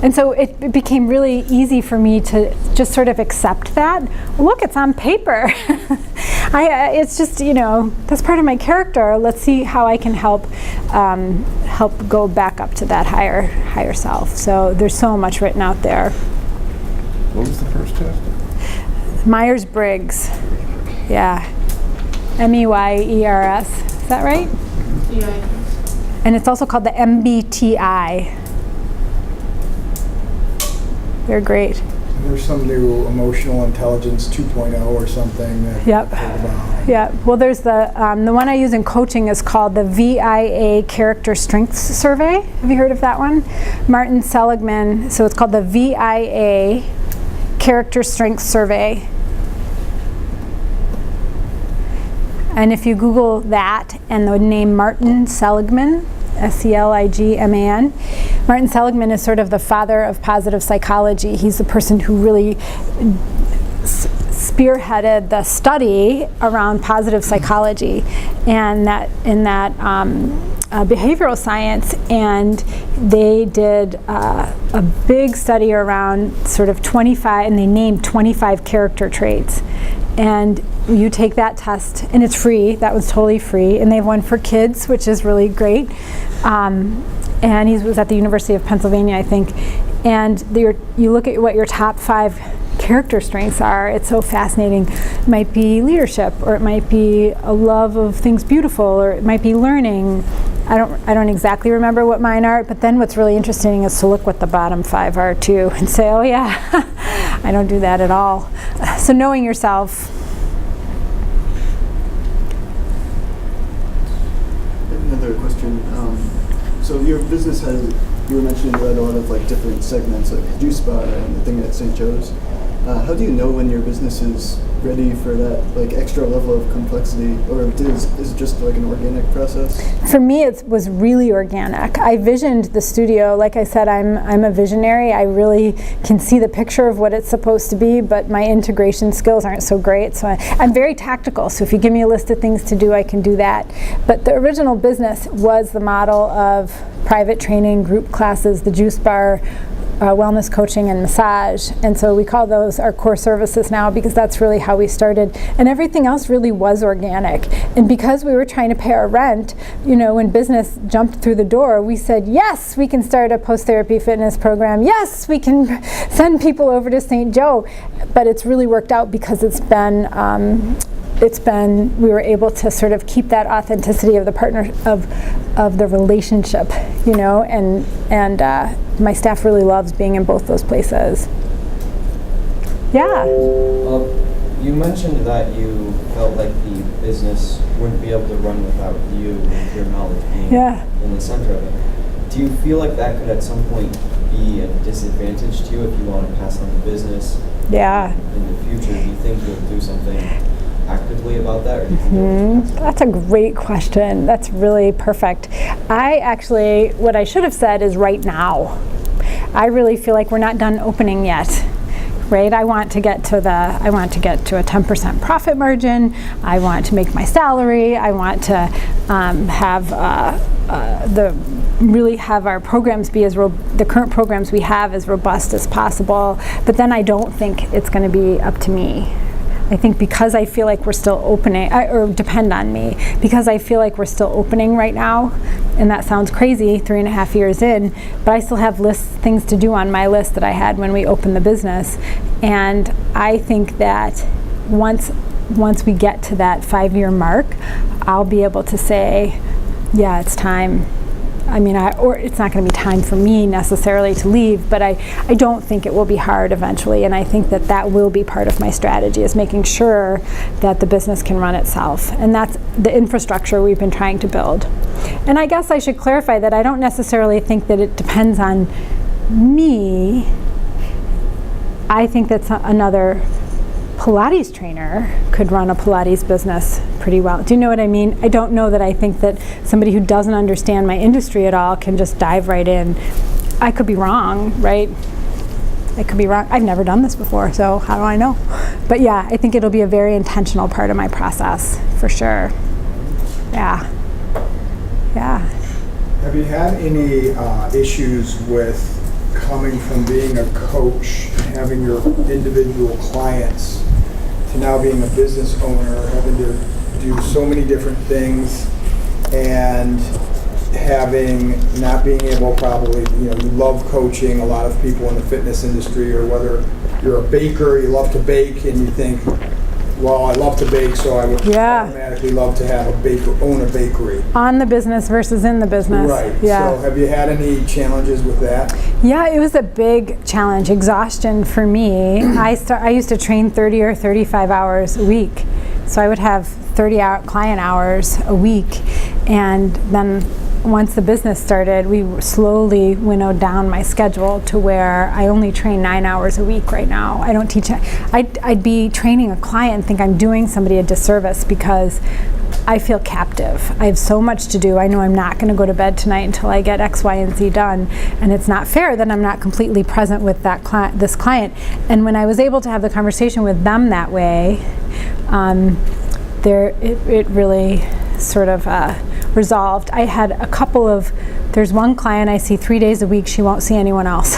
And so it became really easy for me to just sort of accept that. Look, it's on paper. It's just, that's part of my character. Let's see how I can help go back up to that higher self. So there's so much written out there. What was the first test? Myers-Briggs. Yeah. MEYERS. Is that right? Yeah. And it's also called the MBTI. They're great. There's some new emotional intelligence 2.0 or something that Yep. I've heard about. Yeah. Well, there's the one I use in coaching is called the VIA Character Strengths Survey. Have you heard of that one? Martin Seligman. So it's called the VIA Character Strengths Survey. And if you Google that and the name Martin Seligman, Seligman. Martin Seligman is sort of the father of positive psychology. He's the person who really spearheaded the study around positive psychology and behavioral science, and they did a big study around sort of 25, and they named 25 character traits. And you take that test, and it's free. That was totally free. And they have one for kids, which is really great. And he was at the University of Pennsylvania, I think. And you look at what your top 5 character strengths are. It's so fascinating. It might be leadership, or it might be a love of things beautiful, or it might be learning. I don't exactly remember what mine are, but then what's really interesting is to look what the bottom 5 are too, and say, oh yeah, I don't do that at all. So knowing yourself. Another question. So your business you were mentioning that a lot of like different segments, like Juice Bar and the thing at St. Joe's. How do you know when your business is ready for that like extra level of complexity, or is it just like an organic process? For me, it was really organic. I visioned the studio. Like I said, I'm a visionary. I really can see the picture of what it's supposed to be, but my integration skills aren't so great. So I'm very tactical. So if you give me a list of things to do, I can do that. But the original business was the model of private training, group classes, the Juice Bar, wellness coaching and massage, and so we call those our core services now because that's really how we started, and everything else really was organic. And because we were trying to pay our rent, when business jumped through the door, we said, yes, we can start a post-therapy fitness program, yes, we can send people over to St. Joe, but it's really worked out because we were able to sort of keep that authenticity of the partner of the relationship, and my staff really loves being in both those places. Yeah. You mentioned that you felt like the business wouldn't be able to run without you and your knowledge being in the center of it. Do you feel like that could at some point be a disadvantage to you if you want to pass on the business? Yeah. In the future, do you think you'll do something actively about that? Or do you think That's a great question. That's really perfect. What I should have said is right now. I really feel like we're not done opening yet. right? I want to get to a 10% profit margin. I want to make my salary. I want to have our programs be the current programs we have as robust as possible. But then I don't think it's going to be up to me. I think because I feel like we're still opening, or depend on me, because I feel like we're still opening right now, and that sounds crazy 3.5 years in, but I still have things to do on my list that I had when we opened the business. And I think that once we get to that 5-year mark, I'll be able to say, yeah, it's time. I mean, or it's not going to be time for me necessarily to leave, but I don't think it will be hard eventually, and I think that will be part of my strategy, is making sure that the business can run itself, and that's the infrastructure we've been trying to build. And I guess I should clarify that I don't necessarily think that it depends on me. I think that another Pilates trainer could run a Pilates business pretty well. Do you know what I mean? I don't know that I think that somebody who doesn't understand my industry at all can just dive right in. I could be wrong, right? I could be wrong. I've never done this before, so how do I know? But yeah, I think it'll be a very intentional part of my process, for sure. Yeah. Yeah. Have you had any issues with coming from being a coach and having your individual clients to now being a business owner, having to do so many different things, and not being able, probably, you love coaching a lot of people in the fitness industry, or whether you're a baker, you love to bake, and you think, well, I love to bake, so I would automatically love to have own a bakery. On the business versus in the business. Right. Yeah. So have you had any challenges with that? Yeah, it was a big challenge. Exhaustion for me. I used to train 30 or 35 hours a week. So I would have 30 client hours a week. And then once the business started, we slowly winnowed down my schedule to where I only train 9 hours a week right now. I don't teach. I'd be training a client and think I'm doing somebody a disservice because I feel captive. I have so much to do. I know I'm not going to go to bed tonight until I get X, Y, and Z done, and it's not fair that I'm not completely present with this client. And when I was able to have the conversation with them that way, it really sort of resolved. I had there's one client I see 3 days a week. She won't see anyone else.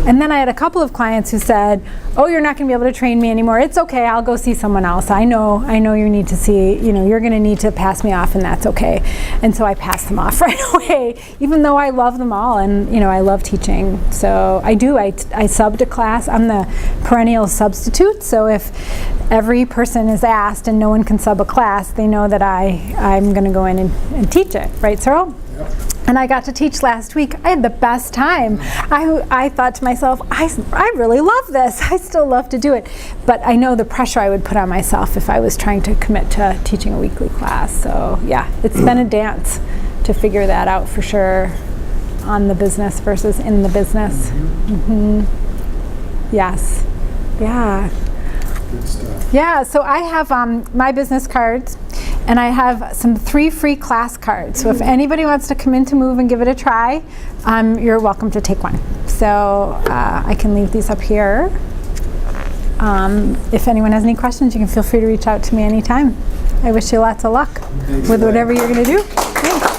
And then I had a couple of clients who said, oh, you're not going to be able to train me anymore. It's okay, I'll go see someone else. I know you need to see, you're going to need to pass me off, and that's okay. And so I passed them off right away, even though I love them all, and I love teaching. So I do. I subbed a class. I'm the perennial substitute, so if every person is asked and no one can sub a class, they know that I'm going to go in and teach it. Right, Cyril? Yep. And I got to teach last week. I had the best time. I thought to myself, I really love this. I still love to do it. But I know the pressure I would put on myself if I was trying to commit to teaching a weekly class. So yeah, it's been a dance to figure that out for sure, on the business versus in the business. Mm-hmm. Yes. Yeah. Good stuff. Yeah, so I have my business cards, and I have some 3 free class cards. So if anybody wants to come in to Move and give it a try, you're welcome to take one. So I can leave these up here. If anyone has any questions, you can feel free to reach out to me anytime. I wish you lots of luck with whatever you're going to do. Thanks.